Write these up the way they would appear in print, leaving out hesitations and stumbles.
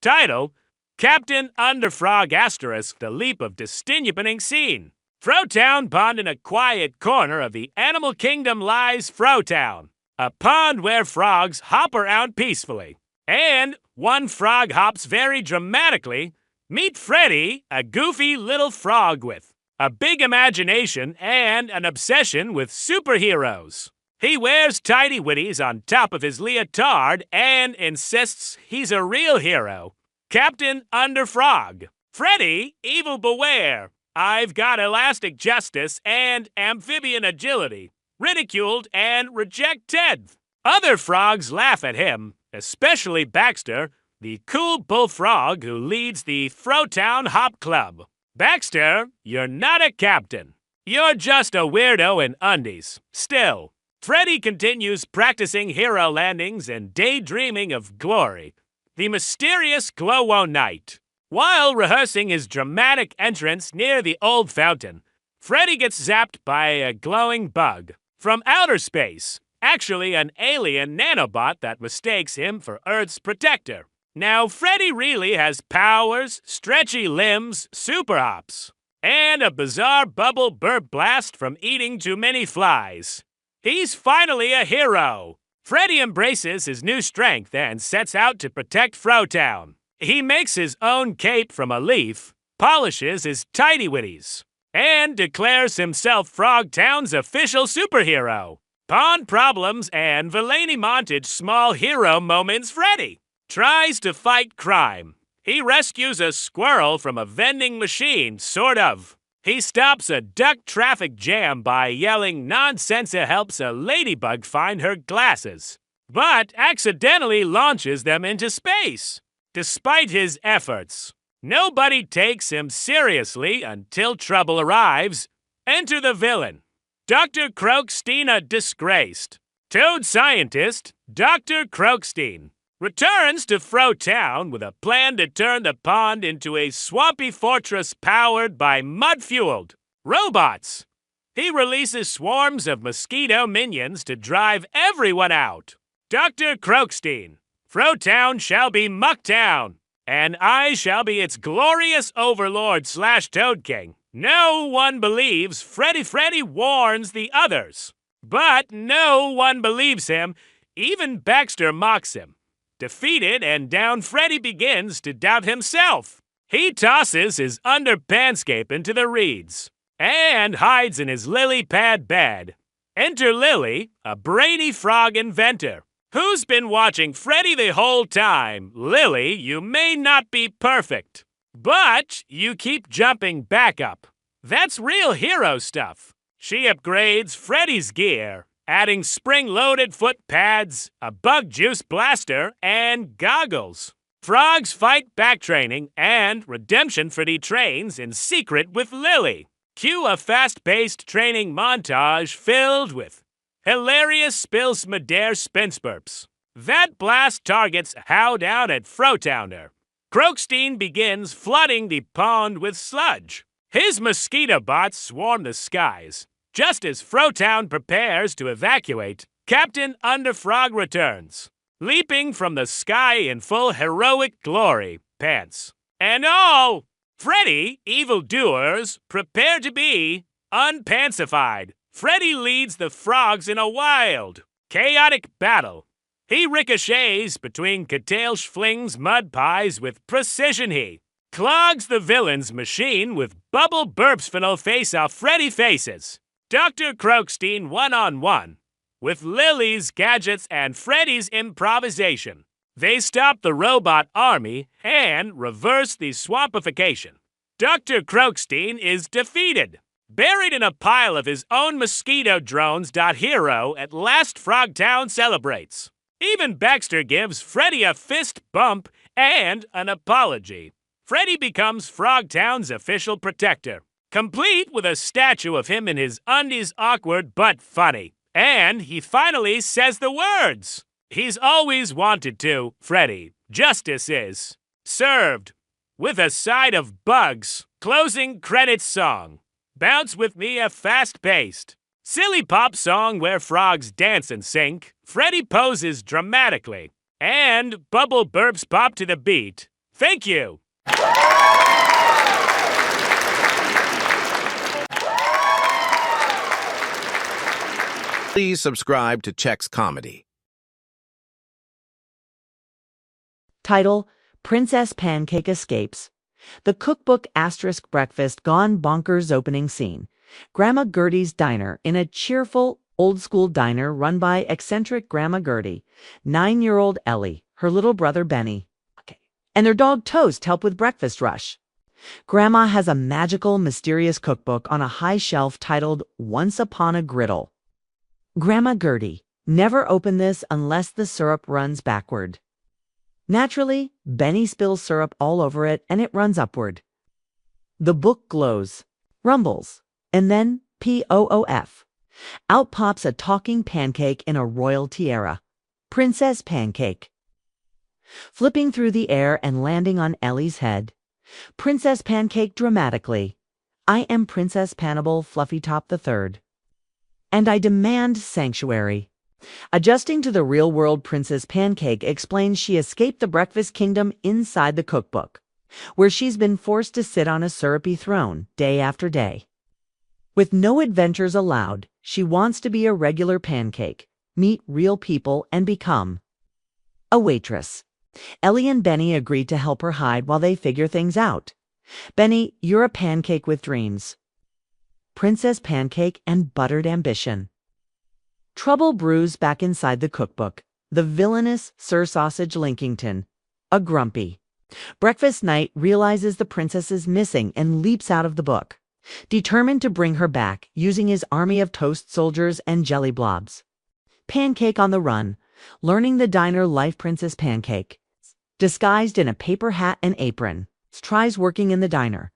Title: Captain Underfrog *, The Leap of Distinguishing Scene. Frotown Pond. In a quiet corner of the animal kingdom lies Frotown, a pond where frogs hop around peacefully. And one frog hops very dramatically. Meet Freddy, a goofy little frog with a big imagination and an obsession with superheroes. He wears tidy whities on top of his leotard and insists he's a real hero. Captain Underfrog. Freddy, evil beware. I've got elastic justice and amphibian agility. Ridiculed and rejected. Other frogs laugh at him, especially Baxter, the cool bullfrog who leads the Frotown Hop Club. Baxter, you're not a captain. You're just a weirdo in undies. Still, Freddy continues practicing hero landings and daydreaming of glory, the mysterious glow-o night. While rehearsing his dramatic entrance near the old fountain, Freddy gets zapped by a glowing bug from outer space, actually an alien nanobot that mistakes him for Earth's protector. Now, Freddy really has powers, stretchy limbs, super hops, and a bizarre bubble burp blast from eating too many flies. He's finally a hero. Freddy embraces his new strength and sets out to protect Frotown. He makes his own cape from a leaf, polishes his tidy whities, and declares himself Frogtown's official superhero. Pond problems and villainy montage small hero moments. Freddy tries to fight crime. He rescues a squirrel from a vending machine, sort of. He stops a duck traffic jam by yelling nonsense. It helps a ladybug find her glasses, but accidentally launches them into space. Despite his efforts, nobody takes him seriously until trouble arrives. Enter the villain, Dr. Croakstein, a disgraced toad scientist. Dr. Croakstein returns to Frotown with a plan to turn the pond into a swampy fortress powered by mud-fueled robots. He releases swarms of mosquito minions to drive everyone out. Dr. Croakstein: Frotown shall be Mucktown, and I shall be its glorious overlord / Toad King. No one believes Freddy. Freddy warns the others, but no one believes him. Even Baxter mocks him. Defeated and down, Freddy begins to doubt himself. He tosses his underpantscape into the reeds and hides in his lily pad bed. Enter Lily, a brainy frog inventor, who's been watching Freddy the whole time. Lily, you may not be perfect, but you keep jumping back up. That's real hero stuff. She upgrades Freddy's gear, adding spring-loaded foot pads, a bug juice blaster, and goggles. Frogs fight backtraining and redemption. Freddy trains in secret with Lily. Cue a fast-paced training montage filled with hilarious spills Madare spinspurps. That blast targets how down at Frotowner. Croakstein begins flooding the pond with sludge. His mosquito bots swarm the skies. Just as Frotown prepares to evacuate, Captain Underfrog returns, leaping from the sky in full heroic glory, pants and all. Freddy, evildoers, prepare to be unpantsified. Freddy leads the frogs in a wild, chaotic battle. He ricochets between Catailsh flings mud pies with precision. He clogs the villain's machine with bubble burps. Final face-off. Freddy faces Dr. Croakstein one-on-one with Lily's gadgets and Freddy's improvisation. They stop the robot army and reverse the swampification. Dr. Croakstein is defeated. Buried in a pile of his own mosquito drones. Hero at last Frogtown celebrates. Even Baxter gives Freddy a fist bump and an apology. Freddy becomes Frogtown's official protector, complete with a statue of him in his undies. Awkward but funny. And he finally says the words he's always wanted to. Freddy, justice is served with a side of bugs. Closing credits song. Bounce with me, a fast-paced, silly pop song where frogs dance and sync. Freddy poses dramatically, and bubble burps pop to the beat. Thank you. Please subscribe to Check's Comedy. Title: Princess Pancake Escapes. The Cookbook * Breakfast Gone Bonkers opening scene. Grandma Gertie's diner. In a cheerful, old-school diner run by eccentric Grandma Gertie, 9-year-old Ellie, her little brother Benny, and their dog Toast help with breakfast rush. Grandma has a magical, mysterious cookbook on a high shelf titled Once Upon a Griddle. Grandma Gertie: never open this unless the syrup runs backward. Naturally, Benny spills syrup all over it and it runs upward. The book glows, rumbles, and then poof. Out pops a talking pancake in a royal tiara. Princess Pancake. Flipping through the air and landing on Ellie's head. Princess Pancake dramatically: I am Princess Pannable Fluffytop III. And I demand sanctuary. Adjusting to the real world, Princess Pancake explains she escaped the breakfast kingdom inside the cookbook, where she's been forced to sit on a syrupy throne day after day. With no adventures allowed, she wants to be a regular pancake, meet real people, and become a waitress. Ellie and Benny agree to help her hide while they figure things out. Benny: you're a pancake with dreams. Princess Pancake and buttered ambition. Trouble brews back inside the cookbook. The villainous Sir Sausage Linkington, a grumpy breakfast knight, realizes the princess is missing and leaps out of the book, determined to bring her back using his army of toast soldiers and jelly blobs. Pancake on the run, learning the diner life. Princess Pancake, disguised in a paper hat and apron, tries working in the diner.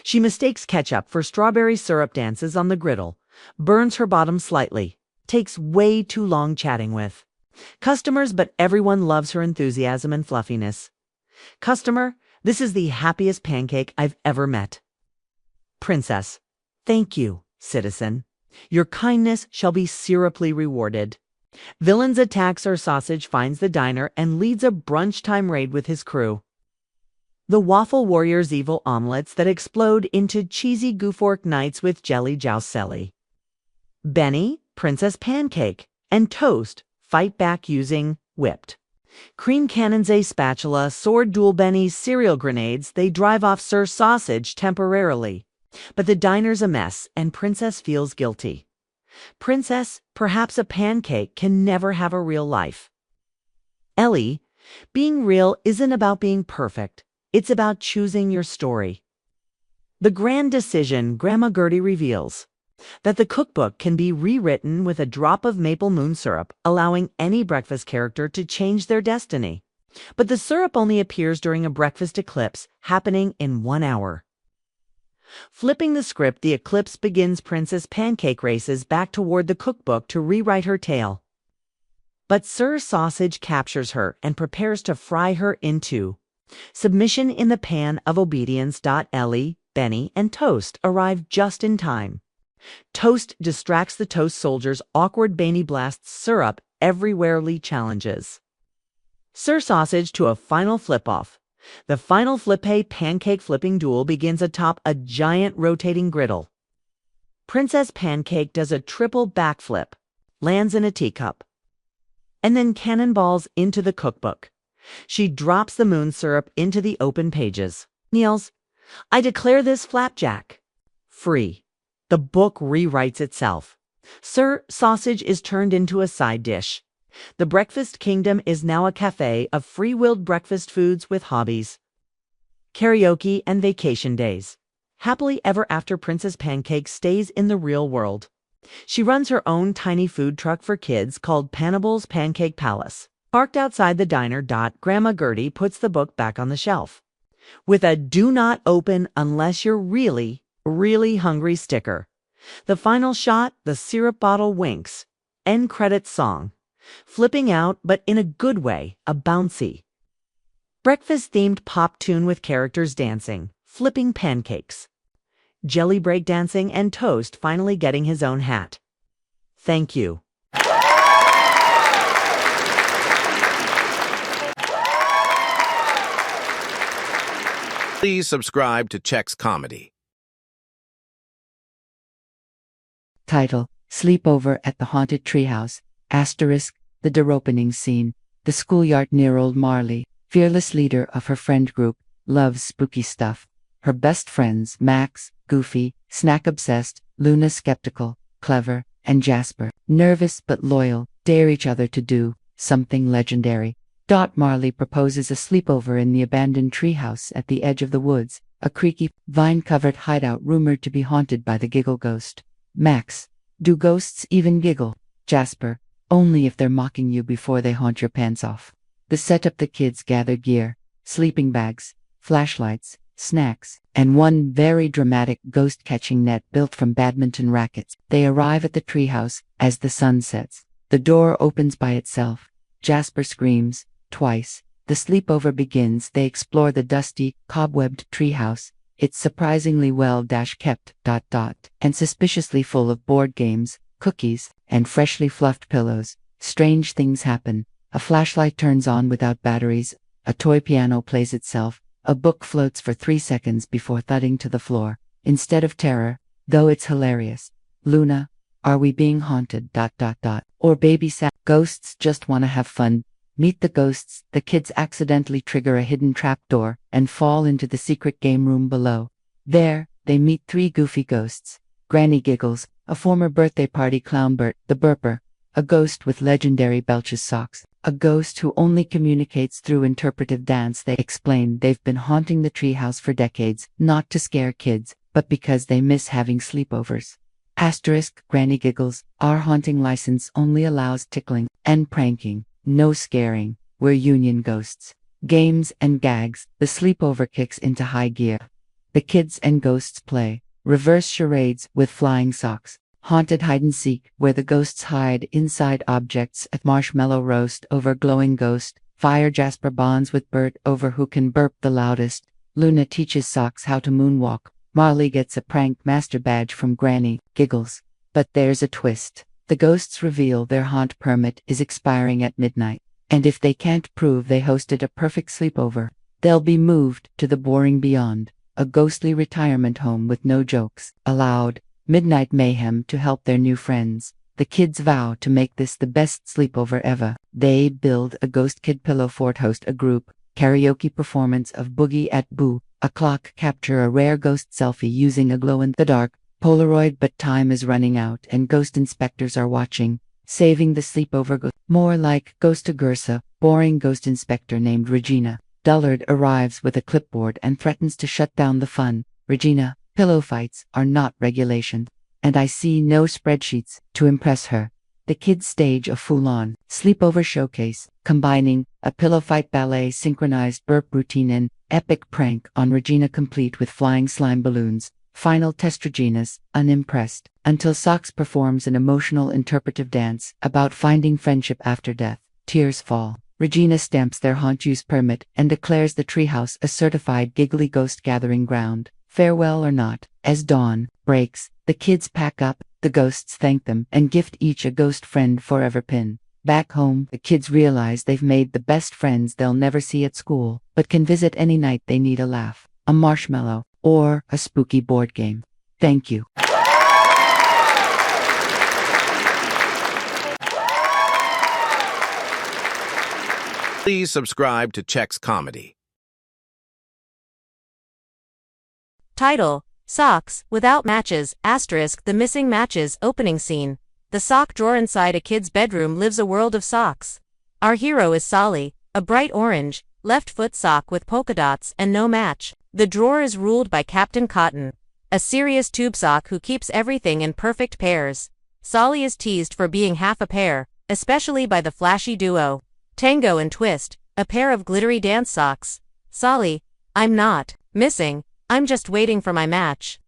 She mistakes ketchup for strawberry syrup, dances on the griddle, burns her bottom slightly, takes way too long chatting with customers, but everyone loves her enthusiasm and fluffiness. Customer: this is the happiest pancake I've ever met. Princess: thank you, citizen. Your kindness shall be syruply rewarded. Villains attack. Sir Sausage finds the diner and leads a brunch time raid with his crew. The Waffle Warriors: evil omelets that explode into cheesy goofork nights with jelly jouselli. Benny, Princess Pancake, and Toast fight back using whipped cream cannons, a spatula, sword duel. Benny's cereal grenades: they drive off Sir Sausage temporarily, but the diner's a mess and Princess feels guilty. Princess: perhaps a pancake can never have a real life. Ellie: being real isn't about being perfect. It's about choosing your story. The grand decision. Grandma Gertie reveals that the cookbook can be rewritten with a drop of maple moon syrup, allowing any breakfast character to change their destiny. But the syrup only appears during a breakfast eclipse happening in 1 hour. Flipping the script, the eclipse begins. Princess Pancake races back toward the cookbook to rewrite her tale. But Sir Sausage captures her and prepares to fry her into submission in the pan of obedience. Ellie, Benny, and Toast arrive just in time. Toast distracts the toast soldiers. Awkward Benny blasts syrup everywhere. Lee challenges Sir Sausage to a final flip-off. The final flip-a pancake flipping duel begins atop a giant rotating griddle. Princess Pancake does a triple backflip, lands in a teacup, and then cannonballs into the cookbook. She drops the moon syrup into the open pages. Kneels: I declare this flapjack free. The book rewrites itself. Sir Sausage is turned into a side dish. The breakfast kingdom is now a cafe of free-willed breakfast foods with hobbies, karaoke, and vacation days. Happily ever after, Princess Pancake stays in the real world. She runs her own tiny food truck for kids called Pannable's Pancake Palace. Parked outside the diner. Grandma Gertie puts the book back on the shelf with a "do not open unless you're really, really hungry" sticker. The final shot, the syrup bottle winks. End credits song. Flipping out, but in a good way, a bouncy breakfast-themed pop tune with characters dancing, flipping pancakes, jelly breakdancing, and Toast finally getting his own hat. Thank you. Please subscribe to Chex Comedy. Title: Sleepover at the Haunted Treehouse. The door opening scene. The schoolyard near Old Marley, fearless leader of her friend group, loves spooky stuff. Her best friends, Max, goofy, snack-obsessed, Luna skeptical, clever, and Jasper, nervous but loyal, dare each other to do something legendary. Marley proposes a sleepover in the abandoned treehouse at the edge of the woods, a creaky, vine-covered hideout rumored to be haunted by the giggle ghost. Max: do ghosts even giggle? Jasper: only if they're mocking you before they haunt your pants off. The setup: the kids gather gear, sleeping bags, flashlights, snacks, and one very dramatic ghost-catching net built from badminton rackets. They arrive at the treehouse as the sun sets. The door opens by itself. Jasper screams twice. The sleepover begins. They explore the dusty, cobwebbed treehouse. It's surprisingly well-kept, and suspiciously full of board games, cookies, and freshly fluffed pillows. Strange things happen. A flashlight turns on without batteries, a toy piano plays itself, a book floats for 3 seconds before thudding to the floor. Instead of terror, though it's hilarious. Luna: are we being haunted? Or babysat? Ghosts just wanna have fun. Meet the ghosts. The kids accidentally trigger a hidden trapdoor and fall into the secret game room below. There, they meet 3 goofy ghosts. Granny Giggles, a former birthday party clown. Bert, the burper, a ghost with legendary Belch's socks. A ghost who only communicates through interpretive dance. They explain they've been haunting the treehouse for decades, not to scare kids, but because they miss having sleepovers. Granny Giggles: our haunting license only allows tickling and pranking, no scaring. We're union ghosts. Games and gags. The sleepover kicks into high gear. The kids and ghosts play reverse charades with flying socks, haunted hide-and-seek, where the ghosts hide inside objects, at marshmallow roast over glowing ghost, fire. Jasper bonds with Bert over who can burp the loudest. Luna teaches Socks how to moonwalk. Marley gets a prank master badge from Granny Giggles. But there's a twist. The ghosts reveal their haunt permit is expiring at midnight, and if they can't prove they hosted a perfect sleepover, they'll be moved to the boring beyond, a ghostly retirement home with no jokes allowed. Midnight mayhem to help their new friends. The kids vow to make this the best sleepover ever. They build a ghost kid pillow fort, host a group karaoke performance of Boogie at Boo, a clock, capture a rare ghost selfie using a glow-in-the-dark Polaroid. But time is running out and ghost inspectors are watching, saving the sleepover. More like Ghost to Gersa, boring ghost inspector named Regina. Dullard arrives with a clipboard and threatens to shut down the fun. Regina: pillow fights are not regulation, and I see no spreadsheets to impress her. The kids stage a full-on sleepover showcase, combining a pillow fight, ballet, synchronized burp routine, and epic prank on Regina, complete with flying slime balloons. Final test: Regina's unimpressed, until Socks performs an emotional interpretive dance about finding friendship after death. Tears fall. Regina stamps their haunt use permit and declares the treehouse a certified giggly ghost gathering ground. Farewell or not. As dawn breaks, the kids pack up, the ghosts thank them and gift each a ghost friend forever pin. Back home, the kids realize they've made the best friends they'll never see at school, but can visit any night they need a laugh, a marshmallow, or a spooky board game. Thank you. Please subscribe to Chex Comedy. Title: Socks Without Matches, the missing matches opening scene. The sock drawer inside a kid's bedroom lives a world of socks. Our hero is Solly, a bright orange, left-foot sock with polka dots and no match. The drawer is ruled by Captain Cotton, a serious tube sock who keeps everything in perfect pairs. Solly is teased for being half a pair, especially by the flashy duo Tango and Twist, a pair of glittery dance socks. Solly: I'm not missing, I'm just waiting for my match.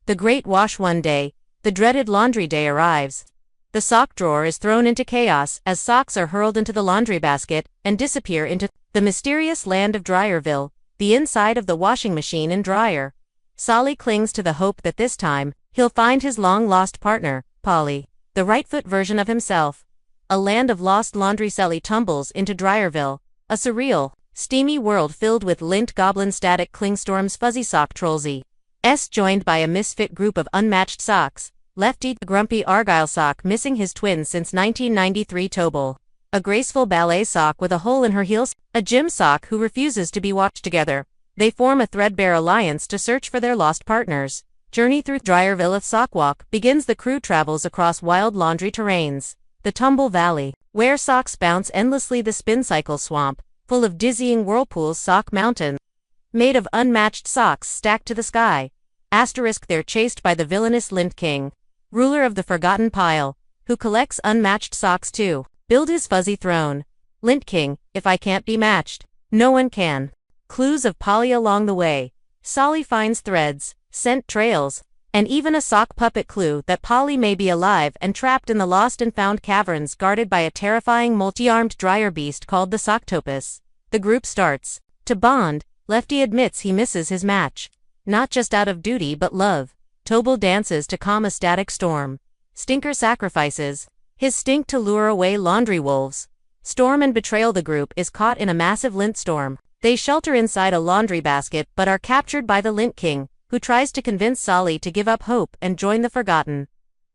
The great wash one day, the dreaded laundry day arrives. The sock drawer is thrown into chaos as socks are hurled into the laundry basket and disappear into the mysterious land of Dryerville, the inside of the washing machine and dryer. Solly clings to the hope that this time, he'll find his long-lost partner, Polly, the right-foot version of himself. A land of lost laundry. Solly tumbles into Dryerville, a surreal steamy world filled with lint goblin static clingstorms fuzzy sock trollsy. Joined by a misfit group of unmatched socks. Lefty, the grumpy Argyle sock missing his twin since 1993 Tobal. A graceful ballet sock with a hole in her heels, a gym sock who refuses to be watched together. They form a threadbare alliance to search for their lost partners. Journey through Dryerville Sockwalk begins. The crew travels across wild laundry terrains. The Tumble Valley, where socks bounce endlessly. The Spin Cycle Swamp, full of dizzying whirlpools. Sock Mountain, made of unmatched socks stacked to the sky. They're chased by the villainous Lint King, ruler of the Forgotten Pile, who collects unmatched socks to build his fuzzy throne. Lint King, if I can't be matched, no one can. Clues of Polly along the way. Solly finds threads, scent trails, and even a sock puppet clue that Polly may be alive and trapped in the lost and found caverns guarded by a terrifying multi-armed dryer beast called the Socktopus. The group starts to bond. Lefty admits he misses his match, not just out of duty but love. Tobal dances to calm a static storm. Stinker sacrifices his stink to lure away laundry wolves. Storm and betrayal. The group is caught in a massive lint storm. They shelter inside a laundry basket but are captured by the Lint King, who tries to convince Solly to give up hope and join the Forgotten.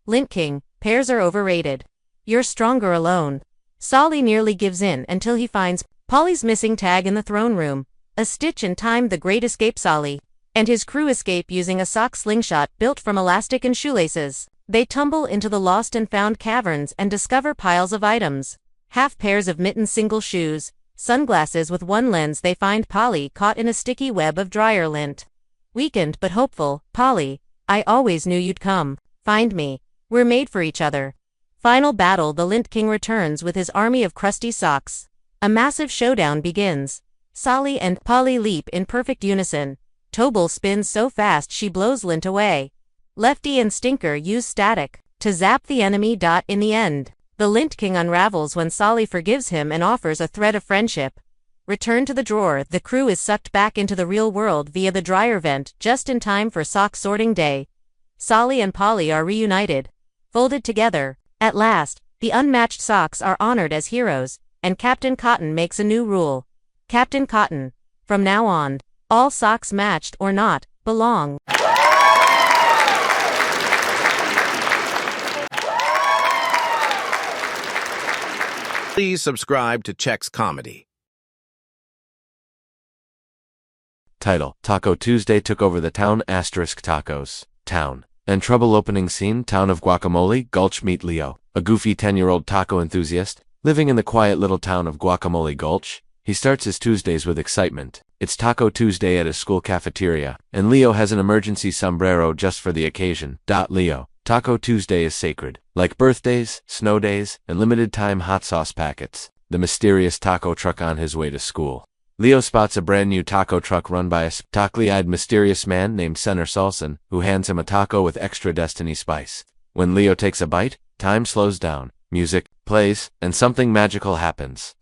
Lint King, pairs are overrated. You're stronger alone. Solly nearly gives in until he finds Polly's missing tag in the throne room. A stitch in time. The Great Escape. Solly and his crew escape using a sock slingshot built from elastic and shoelaces. They tumble into the lost and found caverns and discover piles of items. Half pairs of mittens, single shoes, sunglasses with one lens. They find Polly caught in a sticky web of dryer lint. Weakened but hopeful. Polly, I always knew you'd come. Find me. We're made for each other. Final battle. The Lint King returns with his army of crusty socks. A massive showdown begins. Solly and Polly leap in perfect unison. Tobal spins so fast she blows lint away. Lefty and Stinker use static to zap the enemy. In the end, the Lint King unravels when Solly forgives him and offers a thread of friendship. Return to the drawer. The crew is sucked back into the real world via the dryer vent just in time for sock sorting day. Solly and Polly are reunited, folded together. At last, the unmatched socks are honored as heroes, and Captain Cotton makes a new rule. Captain Cotton, from now on, all socks matched or not, belong. Please subscribe to Chex Comedy. Title: Taco Tuesday took over the town. Tacos. Town. And trouble. Opening scene. Town of Guacamole. Gulch. Meet Leo, a goofy 10-year-old taco enthusiast, living in the quiet little town of Guacamole Gulch. He starts his Tuesdays with excitement. It's Taco Tuesday at his school cafeteria, and Leo has an emergency sombrero just for the occasion. Leo, Taco Tuesday is sacred. Like birthdays, snow days, and limited-time hot sauce packets. The mysterious taco truck on his way to school. Leo spots a brand new taco truck run by a spectacular-eyed mysterious man named Senator Salson, who hands him a taco with extra Destiny spice. When Leo takes a bite, time slows down, music plays, and something magical happens.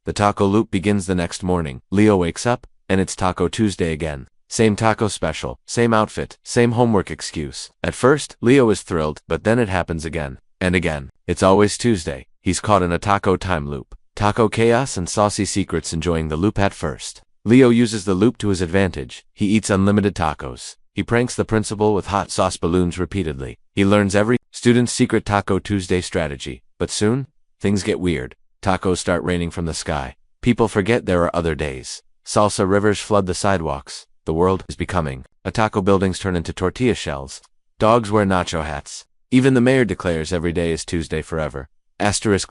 The taco loop begins the next morning. Leo wakes up, and it's Taco Tuesday again. Same taco special, same outfit, same homework excuse. At first, Leo is thrilled, but then it happens again. And again. It's always Tuesday. He's caught in a taco time loop. Taco chaos and saucy secrets. Enjoying the loop at first. Leo uses the loop to his advantage. He eats unlimited tacos. He pranks the principal with hot sauce balloons repeatedly. He learns every student's secret Taco Tuesday strategy. But soon, things get weird. Tacos start raining from the sky. People forget there are other days. Salsa rivers flood the sidewalks. The world is becoming a taco. Buildings turn into tortilla shells. Dogs wear nacho hats. Even the mayor declares every day is Tuesday forever.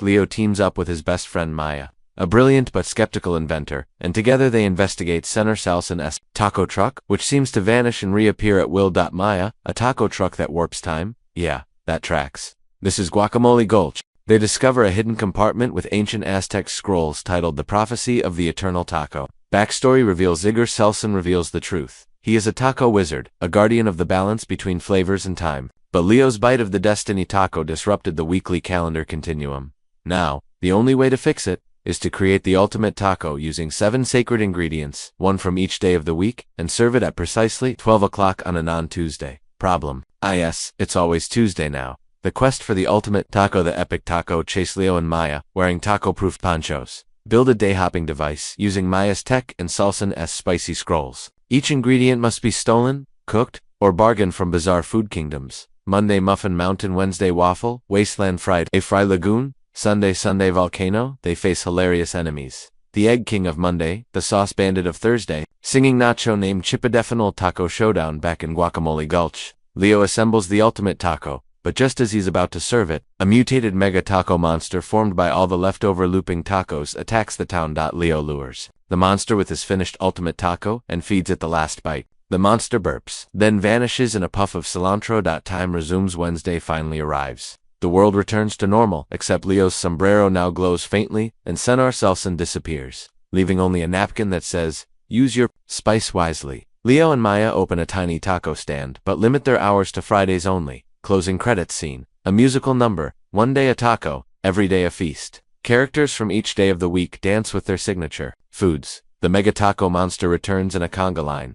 Leo teams up with his best friend Maya, a brilliant but skeptical inventor, and together they investigate Senator Salson's taco truck, which seems to vanish and reappear at will. Maya, a taco truck that warps time? Yeah, that tracks. This is Guacamole Gulch. They discover a hidden compartment with ancient Aztec scrolls titled The Prophecy of the Eternal Taco. Backstory reveals Zigger Selson reveals the truth. He is a taco wizard, a guardian of the balance between flavors and time. But Leo's bite of the Destiny taco disrupted the weekly calendar continuum. Now, the only way to fix it is to create the ultimate taco using 7 sacred ingredients, one from each day of the week, and serve it at precisely 12 o'clock on a non-Tuesday. Problem: yes, it's always Tuesday now. The quest for the ultimate taco. The epic taco chase Leo and Maya, wearing taco-proof ponchos, Build a day-hopping device using Maya's tech and Salson's spicy scrolls. Each ingredient must be stolen, cooked, or bargained from bizarre food kingdoms. Monday Muffin Mountain, Wednesday Waffle, Wasteland Fried, a Fry Lagoon, Sunday Volcano. They face hilarious enemies. The Egg King of Monday, the Sauce Bandit of Thursday, Singing Nacho named Chipadefinal Taco Showdown back in Guacamole Gulch. Leo assembles the ultimate taco, but just as he's about to serve it, a mutated mega taco monster formed by all the leftover looping tacos attacks the town. Leo lures the monster with his finished ultimate taco and feeds it the last bite. The monster burps, then vanishes in a puff of cilantro. Time resumes. Wednesday finally arrives. The world returns to normal, except Leo's sombrero now glows faintly, and Senar Selson disappears, leaving only a napkin that says, "Use your spice wisely." Leo and Maya open a tiny taco stand, but limit their hours to Fridays only. Closing credits scene. A musical number, one day a taco, every day a feast. Characters from each day of the week dance with their signature foods. The mega taco monster returns in a conga line.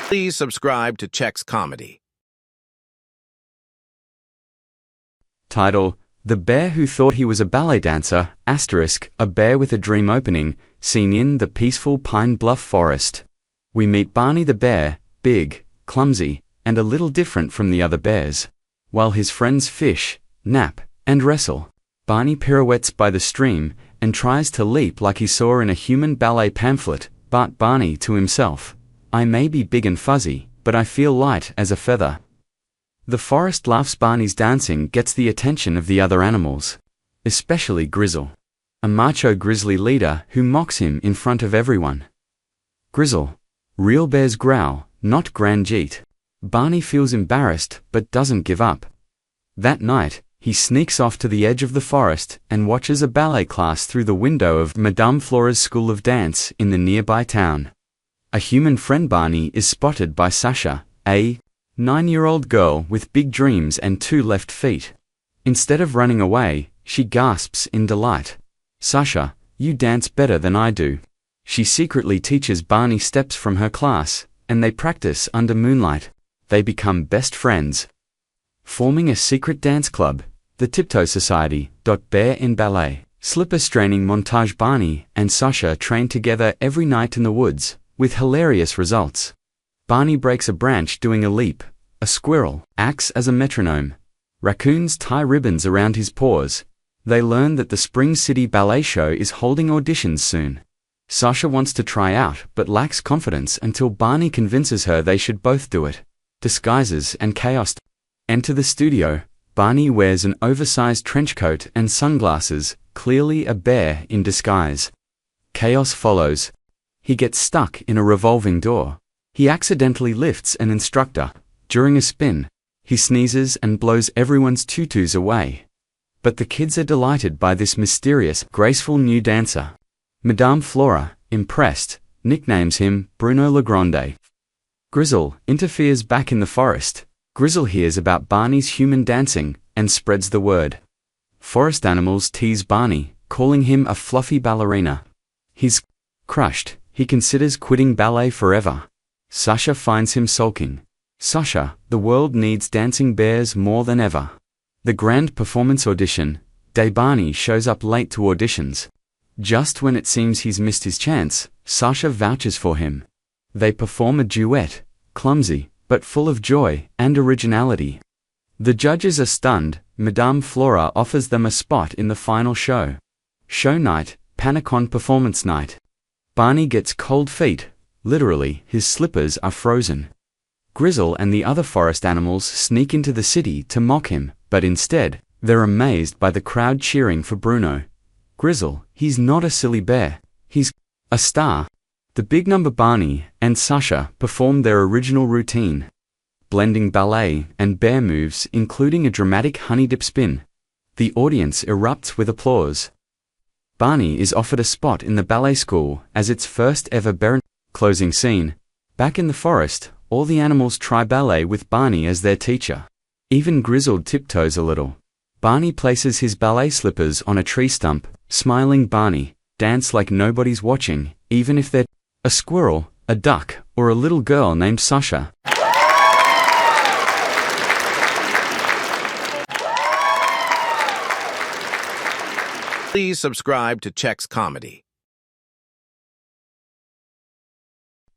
Please subscribe to Chex Comedy. Title: The Bear Who Thought He Was a Ballet Dancer, a bear with a dream opening, seen in the peaceful Pine Bluff Forest. We meet Barney the bear, big, clumsy, and a little different from the other bears. While his friends fish, nap, and wrestle, Barney pirouettes by the stream and tries to leap like he saw in a human ballet pamphlet. But Barney to himself, "I may be big and fuzzy, but I feel light as a feather." The forest laughs. Barney's dancing gets the attention of the other animals, especially Grizzle, a macho grizzly leader who mocks him in front of everyone. Grizzle: real bears growl, not Granjeet. Barney feels embarrassed but doesn't give up. That night, he sneaks off to the edge of the forest and watches a ballet class through the window of Madame Flora's School of Dance in the nearby town. A human friend. Barney is spotted by Sasha, a 9-year-old girl with big dreams and 2 left feet. Instead of running away, she gasps in delight. "Sasha, you dance better than I do." She secretly teaches Barney steps from her class, and they practice under moonlight. They become best friends, forming a secret dance club, the Tiptoe Society. Bear in Ballet. Slipper straining montage. Barney and Sasha train together every night in the woods, with hilarious results. Barney breaks a branch doing a leap. A squirrel acts as a metronome. Raccoons tie ribbons around his paws. They learn that the Spring City Ballet Show is holding auditions soon. Sasha wants to try out but lacks confidence until Barney convinces her they should both do it. Disguises and chaos. Enter the studio. Barney wears an oversized trench coat and sunglasses, clearly a bear in disguise. Chaos follows. He gets stuck in a revolving door. He accidentally lifts an instructor. During a spin, he sneezes and blows everyone's tutus away. But the kids are delighted by this mysterious, graceful new dancer. Madame Flora, impressed, nicknames him Bruno Legrande. Grizzle interferes back in the forest. Grizzle hears about Barney's human dancing and spreads the word. Forest animals tease Barney, calling him a fluffy ballerina. He's crushed. He considers quitting ballet forever. Sasha finds him sulking. Sasha, the world needs dancing bears more than ever. The grand performance audition day. Barney shows up late to auditions. Just when it seems he's missed his chance, Sasha vouches for him. They perform a duet, clumsy, but full of joy and originality. The judges are stunned. Madame Flora offers them a spot in the final show. Show night, Panicon performance night. Barney gets cold feet. Literally, his slippers are frozen. Grizzle and the other forest animals sneak into the city to mock him, but instead, they're amazed by the crowd cheering for Bruno. Grizzle, he's not a silly bear. He's a star. The big number. Barney and Sasha perform their original routine, blending ballet and bear moves, including a dramatic honey dip spin. The audience erupts with applause. Barney is offered a spot in the ballet school as its first ever bear. Closing scene. Back in the forest, all the animals try ballet with Barney as their teacher. Even Grizzle tiptoes a little. Barney places his ballet slippers on a tree stump, smiling. Barney, dance like nobody's watching, even if they're a squirrel, a duck, or a little girl named Sasha. Please subscribe to Chex Comedy.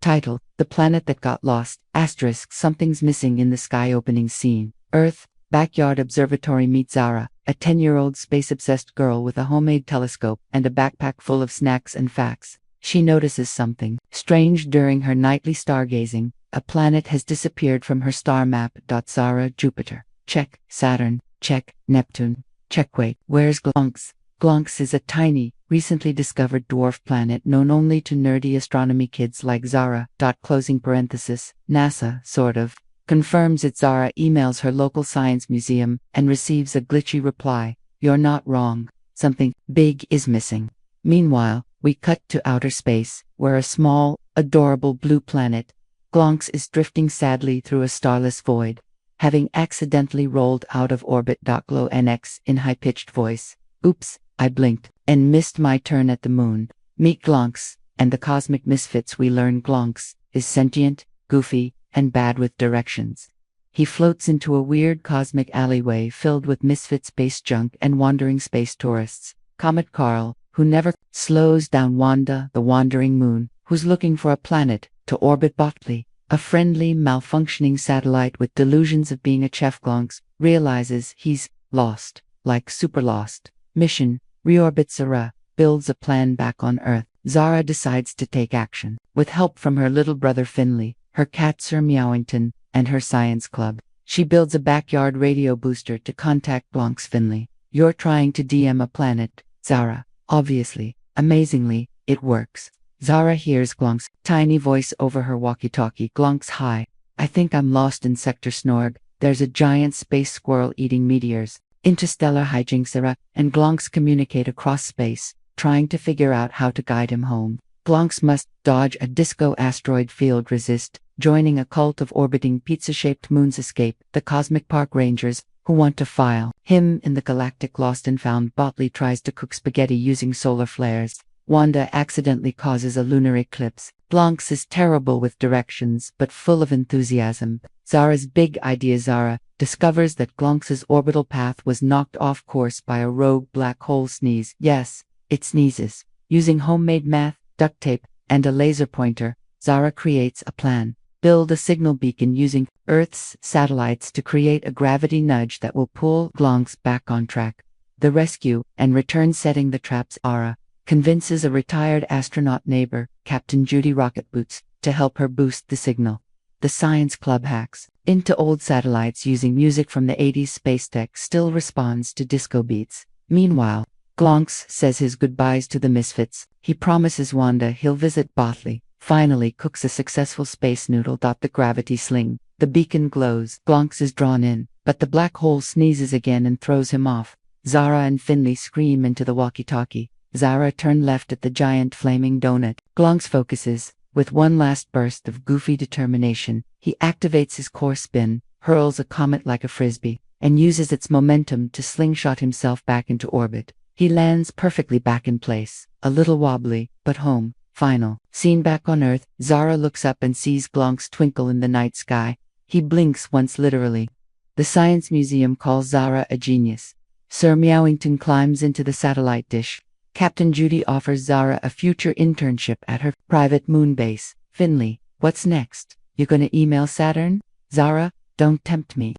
Title: The Planet That Got Lost, * Something's Missing in the Sky opening scene. Earth, Backyard Observatory. Meet Zara, a 10-year-old space-obsessed girl with a homemade telescope and a backpack full of snacks and facts. She notices something strange during her nightly stargazing. A planet has disappeared from her star map. Zara: Jupiter. Check. Saturn. Check. Neptune. Check. Wait, where's Glonks? Glonks is a tiny, recently discovered dwarf planet known only to nerdy astronomy kids like Zara. Closing parenthesis. NASA, sort of. Confirms it. Zara emails her local science museum and receives a glitchy reply. You're not wrong. Something big is missing. Meanwhile, we cut to outer space, where a small, adorable blue planet, Glonks, is drifting sadly through a starless void, having accidentally rolled out of orbit. Glow NX in high-pitched voice. Oops, I blinked and missed my turn at the moon. Meet Glonks and the cosmic misfits. We learn Glonks is sentient, goofy, and bad with directions. He floats into a weird cosmic alleyway filled with misfit space junk and wandering space tourists. Comet Carl, who never slows down. Wanda, the wandering moon, who's looking for a planet to orbit. Botley, a friendly, malfunctioning satellite with delusions of being a chef. Glonks realizes he's lost, like super lost. Mission: reorbit Zara, builds a plan back on Earth. Zara decides to take action, with help from her little brother Finley, her cat Sir Meowington, and her science club. She builds a backyard radio booster to contact Glonks. Finley: you're trying to DM a planet, Zara. Obviously. Amazingly, it works. Zara hears Glonks' tiny voice over her walkie-talkie. Glonks: hi. I think I'm lost in Sector Snorg. There's a giant space squirrel eating meteors. Interstellar hijinks. Zara and Glonks communicate across space, trying to figure out how to guide him home. Glonks must dodge a disco asteroid field resist, joining a cult of orbiting pizza-shaped moons. Escape the Cosmic Park Rangers, who want to file him in the galactic lost and found. Botley tries to cook spaghetti using solar flares. Wanda accidentally causes a lunar eclipse. Glonks is terrible with directions but full of enthusiasm. Zara's big idea. Zara discovers that Glonks' orbital path was knocked off course by a rogue black hole sneeze. Yes, it sneezes. Using homemade math, duct tape, and a laser pointer, Zara creates a plan. Build a signal beacon using Earth's satellites to create a gravity nudge that will pull Glonks back on track. The rescue and return setting the traps. Zara convinces a retired astronaut neighbor, Captain Judy Rocketboots, to help her boost the signal. The science club hacks into old satellites using music from the 80s. Space tech still responds to disco beats. Meanwhile, Glonks says his goodbyes to the misfits. He promises Wanda he'll visit Botley. Finally cooks a successful space noodle. The gravity sling. The beacon glows. Glonks is drawn in, but the black hole sneezes again and throws him off. Zara and Finley scream into the walkie-talkie. Zara turned left at the giant flaming donut. Glonks focuses. With one last burst of goofy determination, he activates his core spin, hurls a comet like a frisbee, and uses its momentum to slingshot himself back into orbit. He lands perfectly back in place, a little wobbly, but home. Final scene: back on Earth, Zara looks up and sees Glonks twinkle in the night sky. He blinks once literally. The Science Museum calls Zara a genius. Sir Meowington climbs into the satellite dish. Captain Judy offers Zara a future internship at her private moon base. Finley: what's next? You gonna email Saturn? Zara: don't tempt me.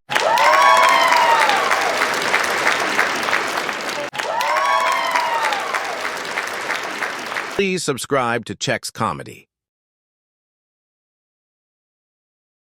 Please subscribe to Chex Comedy.